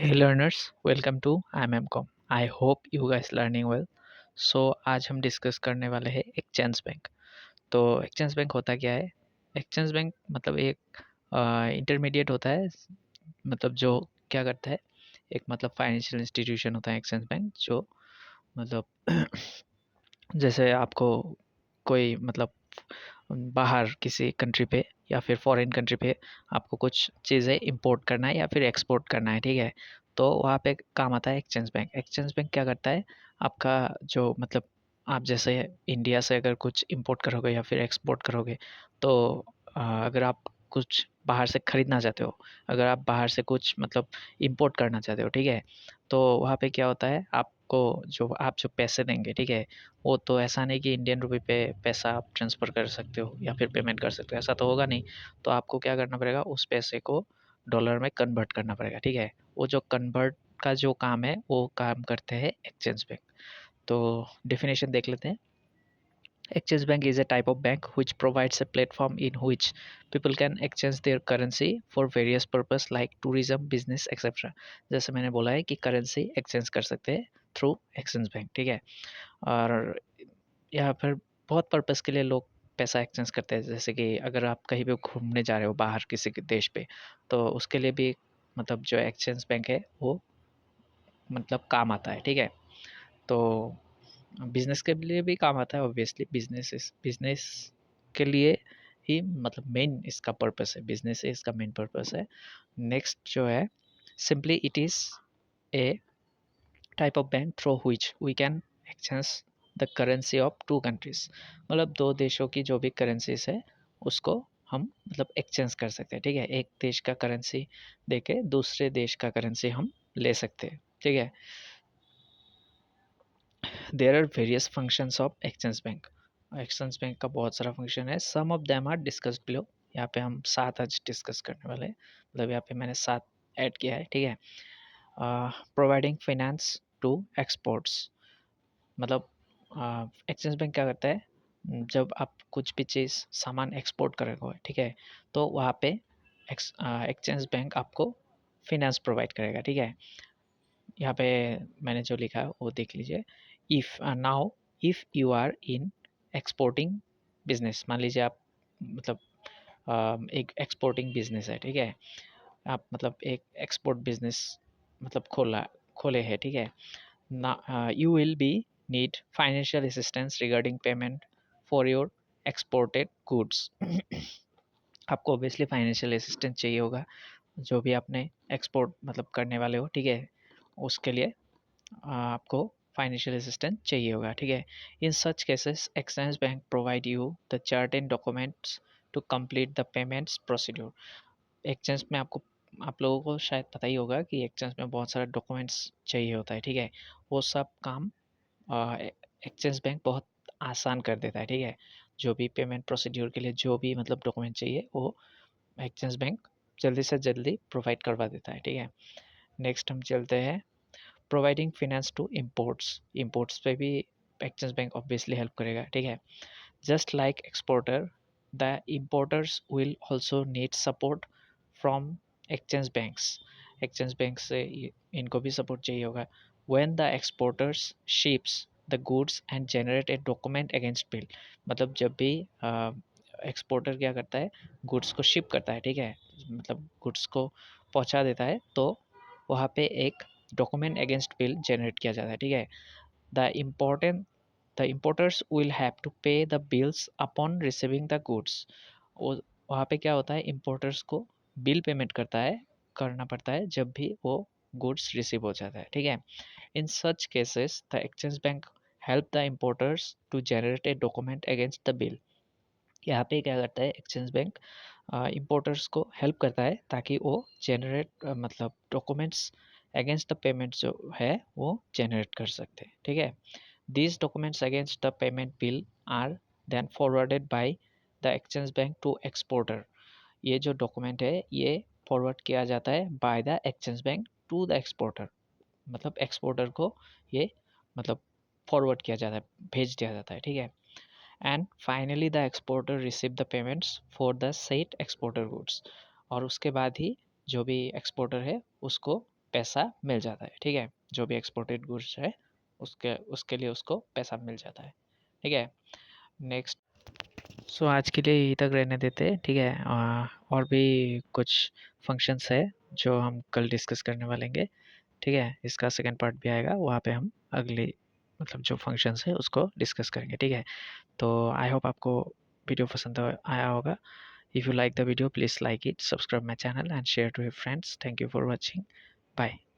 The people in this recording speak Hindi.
Hey learners, welcome to IMCom. I hope you guys learning well. So आज हम डिस्कस करने वाले हैं एक्सचेंज बैंक। तो एक्सचेंज बैंक होता क्या है? एक्सचेंज बैंक मतलब एक इंटरमीडिएट होता है, मतलब जो क्या करता है, एक मतलब फाइनेंशियल इंस्टीट्यूशन होता है एक्सचेंज बैंक, जो मतलब जैसे आपको कोई मतलब बाहर किसी कंट्री पे या फिर फॉरेन कंट्री पे आपको कुछ चीज़ें इंपोर्ट करना है या फिर एक्सपोर्ट करना है, ठीक है? तो वहाँ पे काम आता है एक्सचेंज बैंक। एक्सचेंज बैंक क्या करता है, आपका जो मतलब आप जैसे इंडिया से अगर कुछ इंपोर्ट करोगे या फिर एक्सपोर्ट करोगे, तो अगर आप कुछ बाहर से खरीदना चाहते हो, अगर आप बाहर से कुछ मतलब इंपोर्ट करना चाहते हो, ठीक है? तो वहाँ पे क्या होता है, आपको जो पैसे देंगे, ठीक है? वो तो ऐसा नहीं कि इंडियन रुपए पे पैसा आप ट्रांसफ़र कर सकते हो या फिर पेमेंट कर सकते हो, ऐसा तो होगा नहीं। तो आपको क्या करना पड़ेगा, उस पैसे को डॉलर में कन्वर्ट करना पड़ेगा, ठीक है? वो जो कन्वर्ट का जो काम है, वो काम करते हैं एक्सचेंज बैंक। तो डेफिनेशन देख लेते हैं। Exchange Bank is a type of bank which provides a platform in which people can exchange their currency for various purpose like tourism, business, etc. जैसे मैंने बोला है कि करेंसी एक्सचेंज कर सकते हैं थ्रू एक्सचेंज बैंक, ठीक है? और यहाँ पर बहुत पर्पस के लिए लोग पैसा एक्सचेंज करते हैं, जैसे कि अगर आप कहीं पे घूमने जा रहे हो बाहर किसी के देश पे, तो उसके लिए भी मतलब जो एक्सचेंज बैंक है वो मतलब काम आता है, ठीक है? तो बिज़नेस के लिए भी काम आता है, ऑब्वियसली बिज़नेस के लिए ही मतलब मेन इसका पर्पस है, बिज़नेस है इसका मेन पर्पस है। नेक्स्ट जो है, simply it is a type of bank through which we can exchange the currency of two countries. मतलब दो देशों की जो भी करेंसीज है उसको हम मतलब एक्सचेंज कर सकते हैं, ठीक है? एक देश का करेंसी देके दूसरे देश का करेंसी हम ले सकते हैं, ठीक है? There are various functions of exchange bank. Exchange bank का बहुत सारा फंक्शन है, some of them are discussed below. यहाँ पे हम 7 आज डिस्कस करने वाले हैं, मतलब यहाँ पे मैंने 7 ऐड किया है, ठीक है? प्रोवाइडिंग फाइनेंस टू एक्सपोर्ट्स, मतलब एक्सचेंज बैंक क्या करता है, जब आप कुछ भी चीज़ सामान एक्सपोर्ट करोगे, ठीक है? तो वहाँ पे एक्सचेंज बैंक आपको फाइनेंस प्रोवाइड करेगा, ठीक है? यहाँ पे मैंने जो लिखा है वो देख लीजिए। If now if you are in exporting business, मान लीजिए आप मतलब एक एक्सपोर्टिंग बिजनेस है, ठीक है? आप मतलब एक एक्सपोर्ट बिजनेस मतलब खोले है, ठीक है? ना you will be need financial assistance regarding payment for your exported goods. आपको ऑब्वियसली फाइनेंशियल असिस्टेंस चाहिए होगा, जो भी आपने एक्सपोर्ट मतलब करने वाले हो, ठीक है? उसके लिए आपको फाइनेंशियल असिस्टेंस चाहिए होगा, ठीक है? In such cases exchange bank provide you the chart and documents to complete the payments procedure. Exchange में आपको आप लोगों को शायद पता ही होगा कि एक्सचेंज में बहुत सारा डॉक्यूमेंट्स चाहिए होता है, ठीक है? वो सब काम एक्सचेंज बैंक बहुत आसान कर देता है, ठीक है? जो भी पेमेंट प्रोसीड्यूर के लिए जो भी मतलब डॉक्यूमेंट चाहिए, वो एक्सचेंज बैंक जल्दी से जल्दी प्रोवाइड करवा देता है, ठीक है? नेक्स्ट हम चलते हैं, providing finance to imports. Imports पे भी एक्सचेंज बैंक ऑब्वियसली हेल्प करेगा, ठीक है? Just like exporter, the importers will also need support from exchange banks. Exchange bank से इनको भी सपोर्ट चाहिए होगा। When the exporters ships the goods and generate a document against bill, मतलब जब भी एक्सपोर्टर क्या करता है, गुड्स को शिप करता है, ठीक है? मतलब गुड्स को पहुंचा देता है, तो वहाँ पे एक डॉक्यूमेंट अगेंस्ट बिल जनरेट किया जाता है, ठीक है? The important the importers will have to pay the bills upon receiving the goods. वो वहाँ पे क्या होता है, इम्पोर्टर्स को बिल पेमेंट करना पड़ता है जब भी वो गुड्स रिसीव हो जाता है, ठीक है? In such cases the exchange bank help the importers to generate a document against the bill. यहाँ पे क्या करता है एक्सचेंज बैंक, इम्पोर्टर्स को हेल्प करता है ताकि वो जनरेट मतलब डॉक्यूमेंट्स अगेंस्ट द पेमेंट जो है वो जनरेट कर सकते हैं, ठीक है? These documents against the payment bill are then forwarded by the exchange bank to exporter। ये जो डॉक्यूमेंट है ये फॉरवर्ड किया जाता है by the exchange bank to the exporter, मतलब एक्सपोर्टर को ये मतलब फॉरवर्ड किया जाता है, भेज दिया जाता है, ठीक है? And finally the exporter receive the payments for the set exporter goods. और उसके बाद ही जो भी एक्सपोर्टर है उसको पैसा मिल जाता है, ठीक है। जो भी एक्सपोर्टेड गुड्स है उसके उसके लिए उसको पैसा मिल जाता है, ठीक है। नेक्स्ट, सो आज के लिए यहीं तक रहने देते हैं, ठीक है। और भी कुछ फंक्शंस है जो हम कल डिस्कस करने वालेंगे, ठीक है। इसका सेकंड पार्ट भी आएगा, वहाँ पे हम अगली मतलब जो फंक्शंस है उसको डिस्कस करेंगे, ठीक है। तो आई होप आपको वीडियो पसंद आया होगा। If you like the video, please like it, subscribe my channel and share to your friends. Thank you for watching. Bye.